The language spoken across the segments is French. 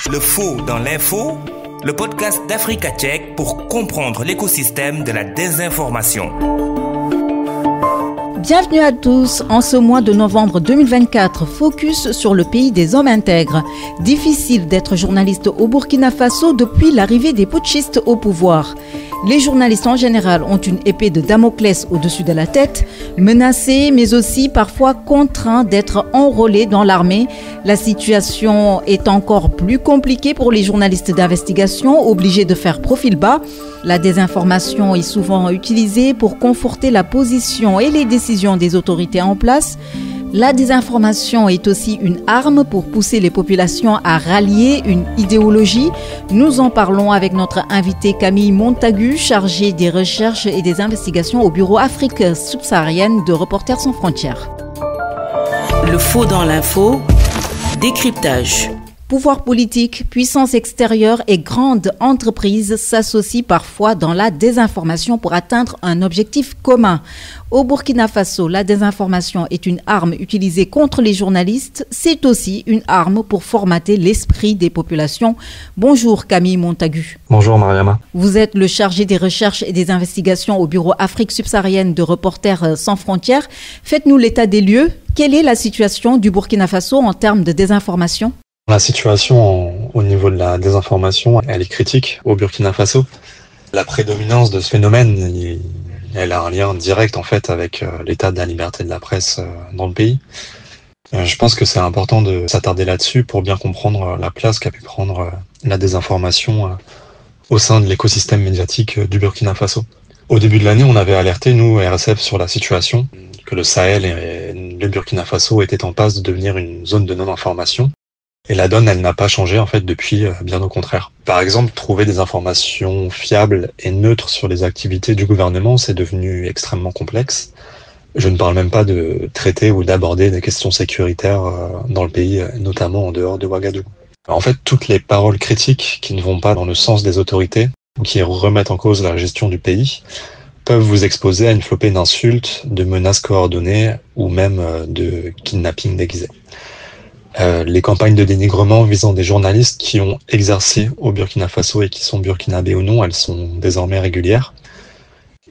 Le faux dans l'info, le podcast d'Africa Tchèque pour comprendre l'écosystème de la désinformation. Bienvenue à tous. En ce mois de novembre 2024, focus sur le pays des hommes intègres. Difficile d'être journaliste au Burkina Faso depuis l'arrivée des putschistes au pouvoir. Les journalistes en général ont une épée de Damoclès au-dessus de la tête, menacés mais aussi parfois contraints d'être enrôlés dans l'armée. La situation est encore plus compliquée pour les journalistes d'investigation, obligés de faire profil bas. La désinformation est souvent utilisée pour conforter la position et les décisions des autorités en place. La désinformation est aussi une arme pour pousser les populations à rallier une idéologie. Nous en parlons avec notre invité Camille Montagu, chargée des recherches et des investigations au bureau Afrique subsaharienne de Reporters sans frontières. Le faux dans l'info, décryptage. Pouvoir politique, puissance extérieure et grandes entreprises s'associent parfois dans la désinformation pour atteindre un objectif commun. Au Burkina Faso, la désinformation est une arme utilisée contre les journalistes. C'est aussi une arme pour formater l'esprit des populations. Bonjour Camille Montagu. Bonjour Mariama. Vous êtes le chargé des recherches et des investigations au bureau Afrique subsaharienne de Reporters sans frontières. Faites-nous l'état des lieux. Quelle est la situation du Burkina Faso en termes de désinformation ? La situation au niveau de la désinformation, elle est critique au Burkina Faso. La prédominance de ce phénomène, elle a un lien direct en fait avec l'état de la liberté de la presse dans le pays. Je pense que c'est important de s'attarder là-dessus pour bien comprendre la place qu'a pu prendre la désinformation au sein de l'écosystème médiatique du Burkina Faso. Au début de l'année, on avait alerté, nous, RSF, sur la situation, que le Sahel et le Burkina Faso étaient en passe de devenir une zone de non-information. Et la donne, elle n'a pas changé en fait depuis, bien au contraire. Par exemple, trouver des informations fiables et neutres sur les activités du gouvernement, c'est devenu extrêmement complexe. Je ne parle même pas de traiter ou d'aborder des questions sécuritaires dans le pays, notamment en dehors de Ouagadougou. En fait, toutes les paroles critiques qui ne vont pas dans le sens des autorités ou qui remettent en cause la gestion du pays peuvent vous exposer à une flopée d'insultes, de menaces coordonnées ou même de kidnapping déguisé. Les campagnes de dénigrement visant des journalistes qui ont exercé au Burkina Faso et qui sont burkinabés ou non, elles sont désormais régulières.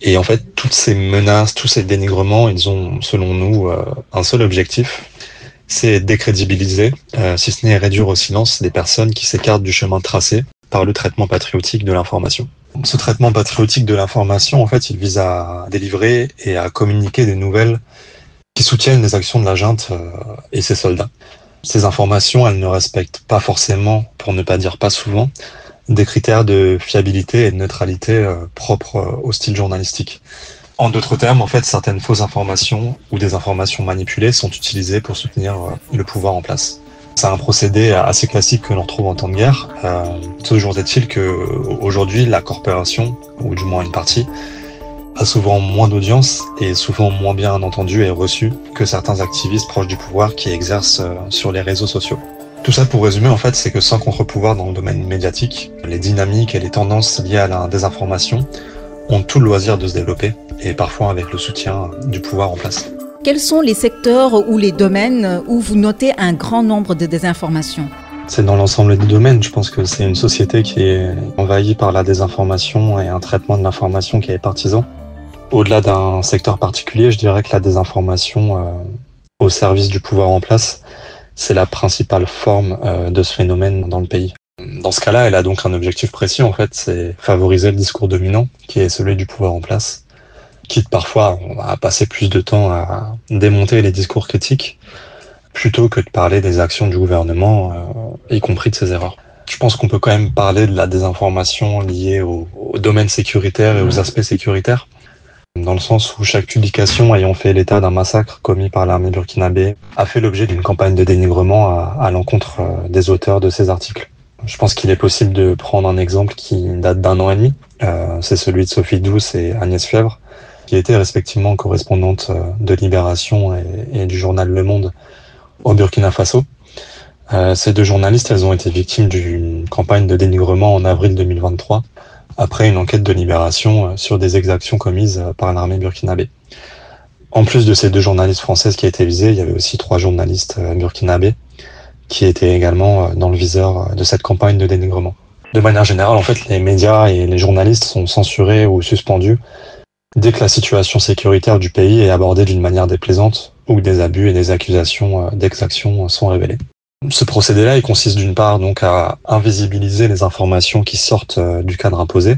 Et en fait, toutes ces menaces, tous ces dénigrements, ils ont, selon nous, un seul objectif, c'est décrédibiliser, si ce n'est réduire au silence des personnes qui s'écartent du chemin tracé par le traitement patriotique de l'information. Ce traitement patriotique de l'information, en fait, il vise à délivrer et à communiquer des nouvelles qui soutiennent les actions de la junte et ses soldats. Ces informations, elles ne respectent pas forcément, pour ne pas dire pas souvent, des critères de fiabilité et de neutralité propres au style journalistique. En d'autres termes, en fait, certaines fausses informations ou des informations manipulées sont utilisées pour soutenir le pouvoir en place. C'est un procédé assez classique que l'on retrouve en temps de guerre. Toujours est-il qu'aujourd'hui, la corporation, ou du moins une partie, a souvent moins d'audience et souvent moins bien entendu et reçu que certains activistes proches du pouvoir qui exercent sur les réseaux sociaux. Tout ça pour résumer, en fait, c'est que sans contre-pouvoir dans le domaine médiatique, les dynamiques et les tendances liées à la désinformation ont tout le loisir de se développer et parfois avec le soutien du pouvoir en place. Quels sont les secteurs ou les domaines où vous notez un grand nombre de désinformations ? C'est dans l'ensemble des domaines. Je pense que c'est une société qui est envahie par la désinformation et un traitement de l'information qui est partisan. Au-delà d'un secteur particulier, je dirais que la désinformation au service du pouvoir en place, c'est la principale forme de ce phénomène dans le pays. Dans ce cas-là, elle a donc un objectif précis, en fait, c'est favoriser le discours dominant, qui est celui du pouvoir en place, quitte parfois à passer plus de temps à démonter les discours critiques, plutôt que de parler des actions du gouvernement, y compris de ses erreurs. Je pense qu'on peut quand même parler de la désinformation liée au domaine sécuritaire et aux aspects sécuritaires, dans le sens où chaque publication ayant fait l'état d'un massacre commis par l'armée burkinabé a fait l'objet d'une campagne de dénigrement à l'encontre des auteurs de ces articles. Je pense qu'il est possible de prendre un exemple qui date d'1 an et demi, c'est celui de Sophie Douce et Agnès Fièvre, qui étaient respectivement correspondantes de Libération et du journal Le Monde au Burkina Faso. Ces deux journalistes, elles ont été victimes d'une campagne de dénigrement en avril 2023, après une enquête de Libération sur des exactions commises par l'armée burkinabé. En plus de ces deux journalistes françaises qui étaient visées, il y avait aussi 3 journalistes burkinabés qui était également dans le viseur de cette campagne de dénigrement. De manière générale, en fait, les médias et les journalistes sont censurés ou suspendus dès que la situation sécuritaire du pays est abordée d'une manière déplaisante ou que des abus et des accusations d'exaction sont révélés. Ce procédé-là, il consiste d'une part donc à invisibiliser les informations qui sortent du cadre imposé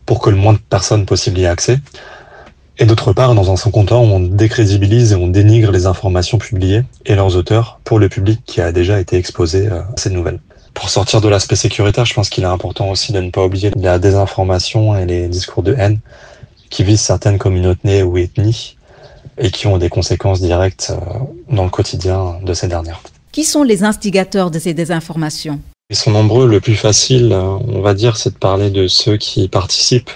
pour que le moins de personnes possible y aient accès. Et d'autre part, dans un second temps, on décrédibilise et on dénigre les informations publiées et leurs auteurs pour le public qui a déjà été exposé à ces nouvelles. Pour sortir de l'aspect sécuritaire, je pense qu'il est important aussi de ne pas oublier la désinformation et les discours de haine qui visent certaines communautés ou ethnies et qui ont des conséquences directes dans le quotidien de ces dernières. Qui sont les instigateurs de ces désinformations ? Ils sont nombreux. Le plus facile, on va dire, c'est de parler de ceux qui participent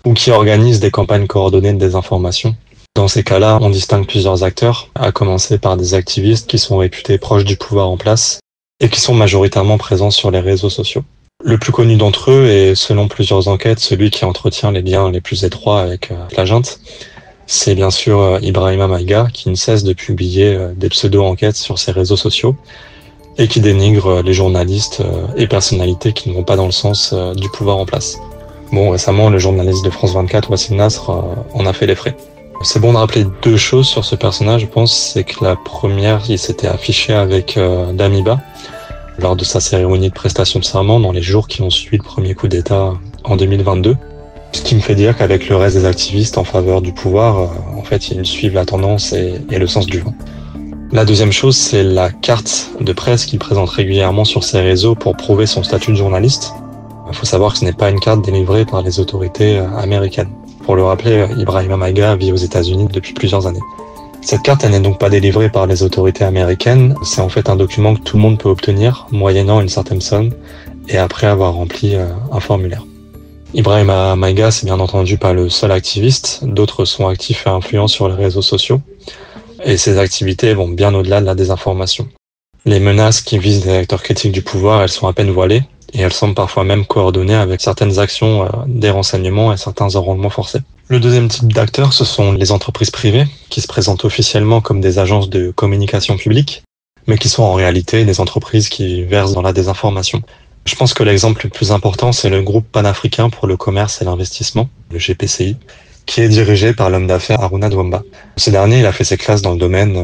ou qui organisent des campagnes coordonnées de désinformation. Dans ces cas-là, on distingue plusieurs acteurs, à commencer par des activistes qui sont réputés proches du pouvoir en place et qui sont majoritairement présents sur les réseaux sociaux. Le plus connu d'entre eux est, selon plusieurs enquêtes, celui qui entretient les liens les plus étroits avec la junte. C'est bien sûr Ibrahima Maïga, qui ne cesse de publier des pseudo-enquêtes sur ses réseaux sociaux et qui dénigre les journalistes et personnalités qui ne vont pas dans le sens du pouvoir en place. Bon, récemment, le journaliste de France 24, Wassim Nasr, en a fait les frais. C'est bon de rappeler deux choses sur ce personnage, je pense. C'est que la première, il s'était affiché avec Damiba lors de sa cérémonie de prestation de serment dans les jours qui ont suivi le premier coup d'État en 2022. Ce qui me fait dire qu'avec le reste des activistes en faveur du pouvoir, en fait, ils suivent la tendance et le sens du vent. La deuxième chose, c'est la carte de presse qu'il présente régulièrement sur ses réseaux pour prouver son statut de journaliste. Il faut savoir que ce n'est pas une carte délivrée par les autorités américaines. Pour le rappeler, Ibrahima Maïga vit aux États-Unis depuis plusieurs années. Cette carte, elle n'est donc pas délivrée par les autorités américaines. C'est en fait un document que tout le monde peut obtenir, moyennant une certaine somme, et après avoir rempli un formulaire. Ibrahima Maïga, c'est bien entendu pas le seul activiste. D'autres sont actifs et influents sur les réseaux sociaux. Et ces activités vont bien au-delà de la désinformation. Les menaces qui visent les acteurs critiques du pouvoir, elles sont à peine voilées, et elles semblent parfois même coordonnées avec certaines actions des renseignements et certains enrôlements forcés. Le deuxième type d'acteurs, ce sont les entreprises privées, qui se présentent officiellement comme des agences de communication publique, mais qui sont en réalité des entreprises qui versent dans la désinformation. Je pense que l'exemple le plus important, c'est le groupe panafricain pour le commerce et l'investissement, le GPCI, qui est dirigé par l'homme d'affaires Aruna Dwamba. Ce dernier, il a fait ses classes dans le domaine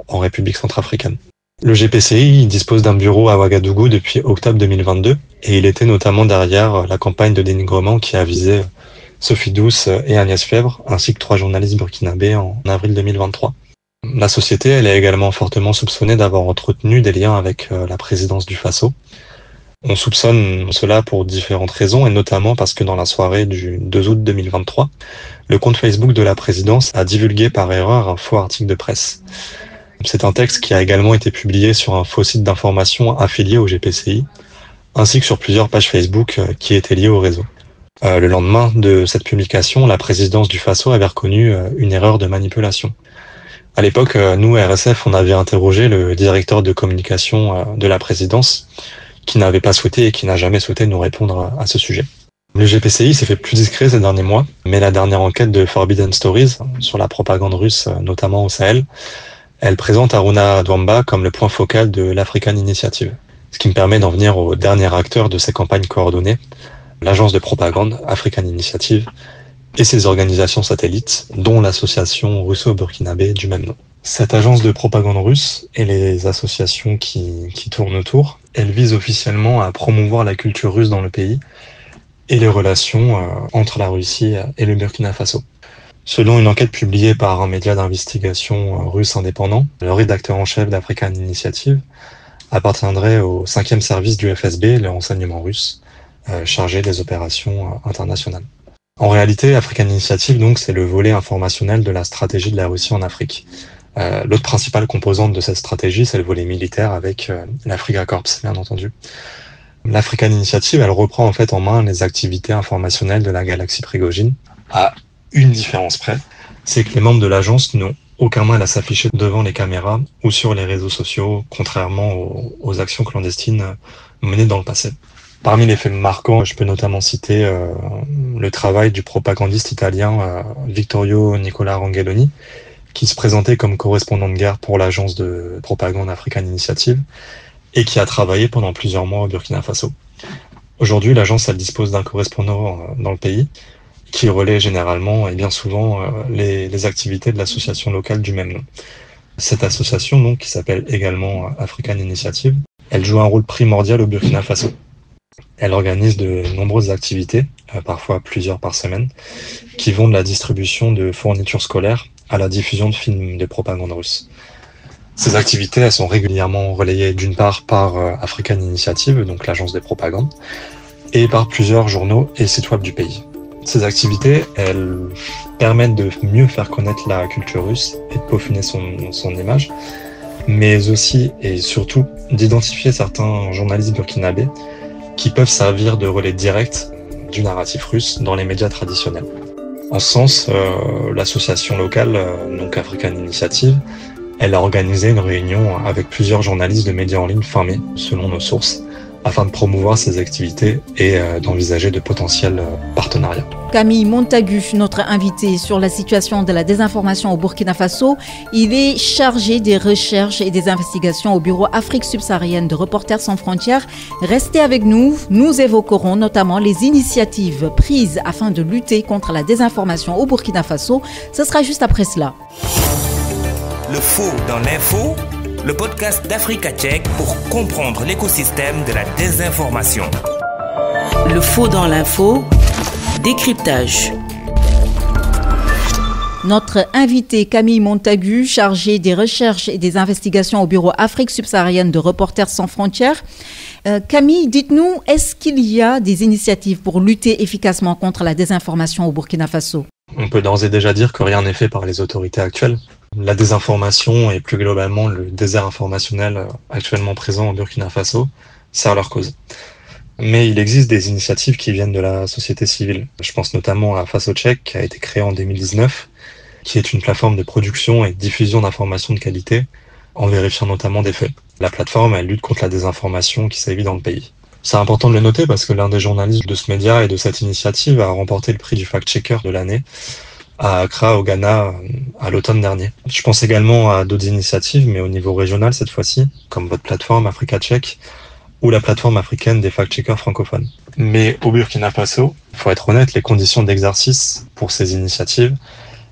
en République centrafricaine. Le GPCI dispose d'un bureau à Ouagadougou depuis octobre 2022 et il était notamment derrière la campagne de dénigrement qui a visé Sophie Douce et Agnès Fèvre, ainsi que 3 journalistes burkinabés en avril 2023. La société, elle est également fortement soupçonnée d'avoir entretenu des liens avec la présidence du Faso. On soupçonne cela pour différentes raisons, et notamment parce que dans la soirée du 2 août 2023, le compte Facebook de la présidence a divulgué par erreur un faux article de presse. C'est un texte qui a également été publié sur un faux site d'information affilié au GPCI, ainsi que sur plusieurs pages Facebook qui étaient liées au réseau. Le lendemain de cette publication, la présidence du Faso avait reconnu une erreur de manipulation. À l'époque, nous, RSF, on avait interrogé le directeur de communication de la présidence, qui n'avait pas souhaité et qui n'a jamais souhaité nous répondre à ce sujet. Le GPCI s'est fait plus discret ces derniers mois, mais la dernière enquête de Forbidden Stories sur la propagande russe, notamment au Sahel, elle présente Aruna Dwamba comme le point focal de l'African Initiative. Ce qui me permet d'en venir au dernier acteur de ces campagnes coordonnées, l'agence de propagande African Initiative et ses organisations satellites, dont l'association russo-burkinabé du même nom. Cette agence de propagande russe et les associations qui tournent autour, elles visent officiellement à promouvoir la culture russe dans le pays et les relations entre la Russie et le Burkina Faso. Selon une enquête publiée par un média d'investigation russe indépendant, le rédacteur en chef d'African Initiative appartiendrait au 5e service du FSB, le renseignement russe, chargé des opérations internationales. En réalité, African Initiative, donc, c'est le volet informationnel de la stratégie de la Russie en Afrique. L'autre principale composante de cette stratégie, c'est le volet militaire avec l'Africa Corps, bien entendu. L'African Initiative, elle reprend en fait en main les activités informationnelles de la galaxie Prigojine, à une différence près, c'est que les membres de l'agence n'ont aucun mal à s'afficher devant les caméras ou sur les réseaux sociaux, contrairement aux actions clandestines menées dans le passé. Parmi les faits marquants, je peux notamment citer le travail du propagandiste italien Vittorio Nicola Rangelloni, qui se présentait comme correspondant de guerre pour l'agence de propagande African Initiative et qui a travaillé pendant plusieurs mois au Burkina Faso. Aujourd'hui, l'agence elle dispose d'un correspondant dans le pays qui relaie généralement et bien souvent les activités de l'association locale du même nom. Cette association, donc, qui s'appelle également African Initiative, elle joue un rôle primordial au Burkina Faso. Elle organise de nombreuses activités, parfois plusieurs par semaine, qui vont de la distribution de fournitures scolaires à la diffusion de films de propagande russe. Ces activités, elles sont régulièrement relayées d'une part par African Initiative, donc l'agence des propagandes, et par plusieurs journaux et sites web du pays. Ces activités, elles permettent de mieux faire connaître la culture russe et de peaufiner son image, mais aussi et surtout d'identifier certains journalistes burkinabés qui peuvent servir de relais direct du narratif russe dans les médias traditionnels. En ce sens, l'association locale, donc African Initiative, elle a organisé une réunion avec plusieurs journalistes de médias en ligne fin mai, selon nos sources, afin de promouvoir ces activités et d'envisager de potentiels partenariats. Camille Montagu, notre invité sur la situation de la désinformation au Burkina Faso, il est chargé des recherches et des investigations au bureau Afrique subsaharienne de Reporters sans frontières. Restez avec nous, nous évoquerons notamment les initiatives prises afin de lutter contre la désinformation au Burkina Faso. Ce sera juste après cela. Le faux dans l'info, le podcast d'Africa Tchèque pour comprendre l'écosystème de la désinformation. Le faux dans l'info, décryptage. Notre invité Camille Montagu, chargée des recherches et des investigations au bureau Afrique subsaharienne de Reporters sans frontières. Camille, dites-nous, est-ce qu'il y a des initiatives pour lutter efficacement contre la désinformation au Burkina Faso ? On peut d'ores et déjà dire que rien n'est fait par les autorités actuelles. La désinformation et plus globalement le désert informationnel actuellement présent au Burkina Faso sert leur cause. Mais il existe des initiatives qui viennent de la société civile. Je pense notamment à Faso Tchèque, qui a été créée en 2019, qui est une plateforme de production et de diffusion d'informations de qualité, en vérifiant notamment des faits. La plateforme, elle lutte contre la désinformation qui sévit dans le pays. C'est important de le noter parce que l'un des journalistes de ce média et de cette initiative a remporté le prix du fact-checker de l'année à Accra, au Ghana, à l'automne dernier. Je pense également à d'autres initiatives, mais au niveau régional cette fois-ci, comme votre plateforme Africa Tchèque ou la plateforme africaine des fact-checkers francophones. Mais au Burkina Faso, il faut être honnête, les conditions d'exercice pour ces initiatives,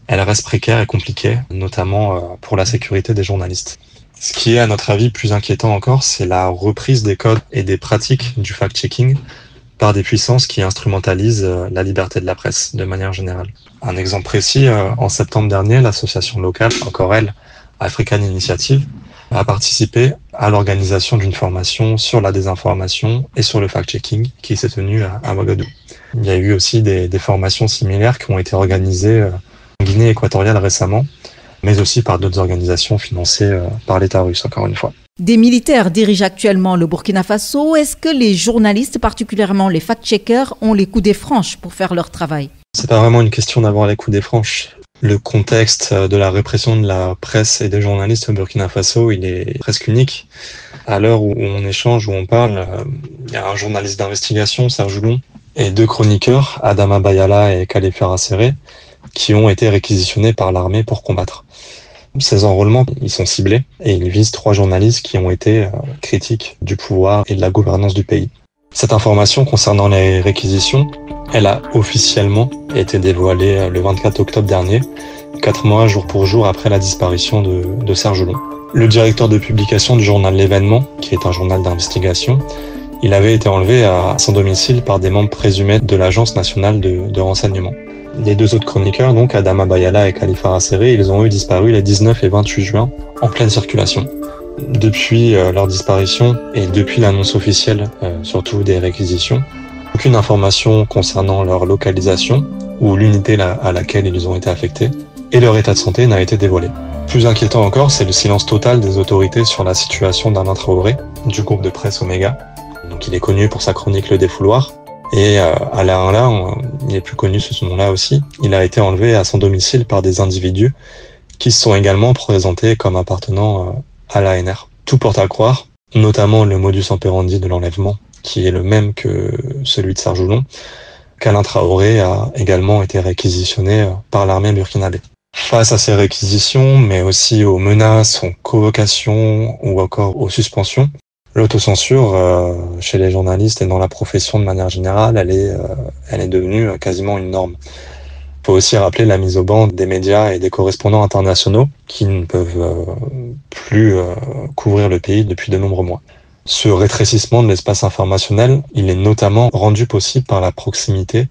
elles restent précaires et compliquées, notamment pour la sécurité des journalistes. Ce qui est, à notre avis, plus inquiétant encore, c'est la reprise des codes et des pratiques du fact-checking par des puissances qui instrumentalisent la liberté de la presse de manière générale. Un exemple précis, en septembre dernier, l'association locale, encore elle, African Initiative, a participé à l'organisation d'une formation sur la désinformation et sur le fact-checking qui s'est tenue à Ouagadougou. Il y a eu aussi des formations similaires qui ont été organisées en Guinée équatoriale récemment, mais aussi par d'autres organisations financées par l'État russe, encore une fois. Des militaires dirigent actuellement le Burkina Faso. Est-ce que les journalistes, particulièrement les fact-checkers, ont les coudées franches pour faire leur travail ? C'est pas vraiment une question d'avoir les coudées franches. Le contexte de la répression de la presse et des journalistes au Burkina Faso, il est presque unique. À l'heure où on échange, où on parle, il y a un journaliste d'investigation, Serge Joulon, et deux chroniqueurs, Adama Bayala et Khalifa Rasséré, qui ont été réquisitionnés par l'armée pour combattre. Ces enrôlements, ils sont ciblés et ils visent 3 journalistes qui ont été critiques du pouvoir et de la gouvernance du pays. Cette information concernant les réquisitions, elle a officiellement été dévoilée le 24 octobre dernier, 4 mois jour pour jour après la disparition de Serge Joulon. Le directeur de publication du journal L'Événement, qui est un journal d'investigation, il avait été enlevé à son domicile par des membres présumés de l'Agence nationale de renseignement. Les 2 autres chroniqueurs, donc Adama Bayala et Khalifa Rasséré, ils ont disparu les 19 et 28 juin en pleine circulation. Depuis leur disparition et depuis l'annonce officielle, surtout des réquisitions, aucune information concernant leur localisation ou l'unité à laquelle ils ont été affectés et leur état de santé n'a été dévoilé. Plus inquiétant encore, c'est le silence total des autorités sur la situation d'Alain Traoré, du groupe de presse Omega. Donc il est connu pour sa chronique Le Défouloir. Et Alain là, il est plus connu sous ce nom-là aussi, il a été enlevé à son domicile par des individus qui se sont également présentés comme appartenant à l'ANR. Tout porte à croire, notamment le modus operandi de l'enlèvement, qui est le même que celui de Serge Joulon, qu'Alain Traoré a également été réquisitionné par l'armée burkinabé. Face à ces réquisitions, mais aussi aux menaces, aux convocations ou encore aux suspensions, L'autocensure, chez les journalistes et dans la profession de manière générale, elle est devenue quasiment une norme. Il faut aussi rappeler la mise au ban des médias et des correspondants internationaux qui ne peuvent plus couvrir le pays depuis de nombreux mois. Ce rétrécissement de l'espace informationnel, il est notamment rendu possible par la proximité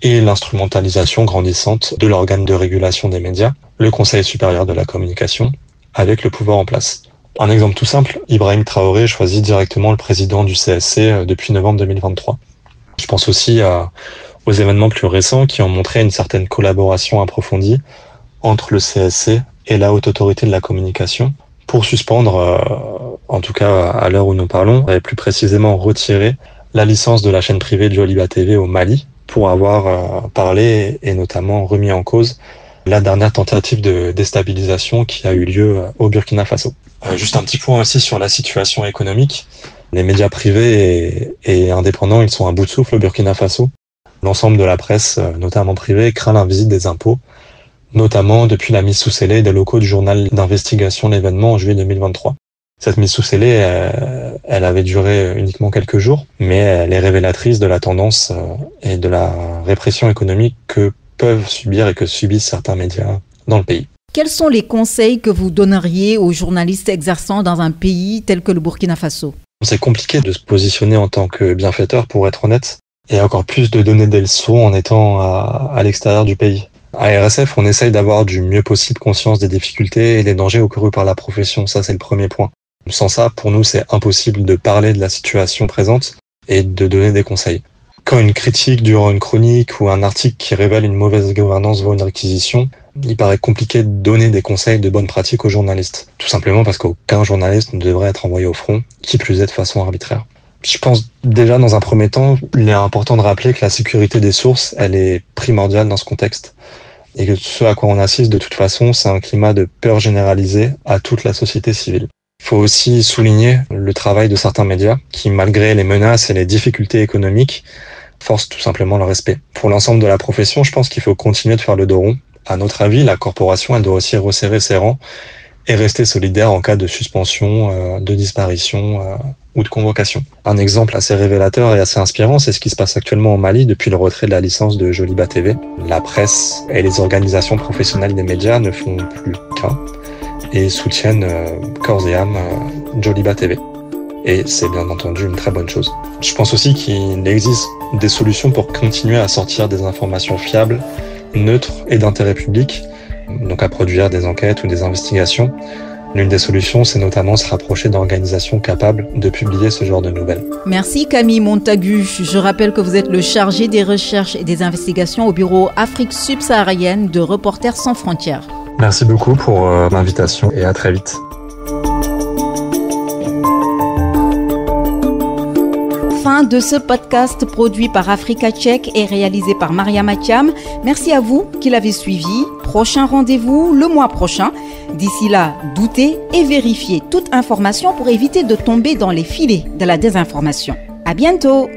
et l'instrumentalisation grandissante de l'organe de régulation des médias, le Conseil supérieur de la communication, avec le pouvoir en place. Un exemple tout simple, Ibrahim Traoré choisit directement le président du CSC depuis novembre 2023. Je pense aussi aux événements plus récents qui ont montré une certaine collaboration approfondie entre le CSC et la Haute Autorité de la Communication pour suspendre, en tout cas à l'heure où nous parlons, et plus précisément retirer la licence de la chaîne privée Joliba TV au Mali pour avoir parlé et notamment remis en cause la dernière tentative de déstabilisation qui a eu lieu au Burkina Faso. Juste un petit point aussi sur la situation économique. Les médias privés et indépendants, ils sont à bout de souffle au Burkina Faso. L'ensemble de la presse, notamment privée, craint la visite des impôts, notamment depuis la mise sous scellé des locaux du journal d'investigation L'événement en juillet 2023. Cette mise sous scellé, elle avait duré uniquement quelques jours, mais elle est révélatrice de la tendance et de la répression économique que peuvent subir et que subissent certains médias dans le pays. Quels sont les conseils que vous donneriez aux journalistes exerçant dans un pays tel que le Burkina Faso? C'est compliqué de se positionner en tant que bienfaiteur, pour être honnête, et encore plus de donner des leçons en étant à l'extérieur du pays. À RSF, on essaye d'avoir du mieux possible conscience des difficultés et des dangers encourus par la profession. Ça, c'est le premier point. Sans ça, pour nous, c'est impossible de parler de la situation présente et de donner des conseils. Quand une critique durant une chronique ou un article qui révèle une mauvaise gouvernance vaut une réquisition, il paraît compliqué de donner des conseils de bonne pratique aux journalistes. Tout simplement parce qu'aucun journaliste ne devrait être envoyé au front, qui plus est de façon arbitraire. Je pense déjà dans un premier temps, il est important de rappeler que la sécurité des sources, elle est primordiale dans ce contexte. Et que ce à quoi on assiste de toute façon, c'est un climat de peur généralisée à toute la société civile. Il faut aussi souligner le travail de certains médias qui, malgré les menaces et les difficultés économiques, forcent tout simplement le respect. Pour l'ensemble de la profession, je pense qu'il faut continuer de faire le dos rond. À notre avis, la corporation, elle doit aussi resserrer ses rangs et rester solidaire en cas de suspension, de disparition ou de convocation. Un exemple assez révélateur et assez inspirant, c'est ce qui se passe actuellement au Mali depuis le retrait de la licence de Joliba TV. La presse et les organisations professionnelles des médias ne font plus qu'un et soutiennent corps et âme Joliba TV. Et c'est bien entendu une très bonne chose. Je pense aussi qu'il existe des solutions pour continuer à sortir des informations fiables, neutres et d'intérêt public, donc à produire des enquêtes ou des investigations. L'une des solutions, c'est notamment se rapprocher d'organisations capables de publier ce genre de nouvelles. Merci Camille Montagu. Je rappelle que vous êtes le chargé des recherches et des investigations au bureau Afrique subsaharienne de Reporters sans frontières. Merci beaucoup pour l'invitation et à très vite. Fin de ce podcast produit par Africa Check et réalisé par Maria Mathiam. Merci à vous qui l'avez suivi. Prochain rendez-vous le mois prochain. D'ici là, doutez et vérifiez toute information pour éviter de tomber dans les filets de la désinformation. À bientôt!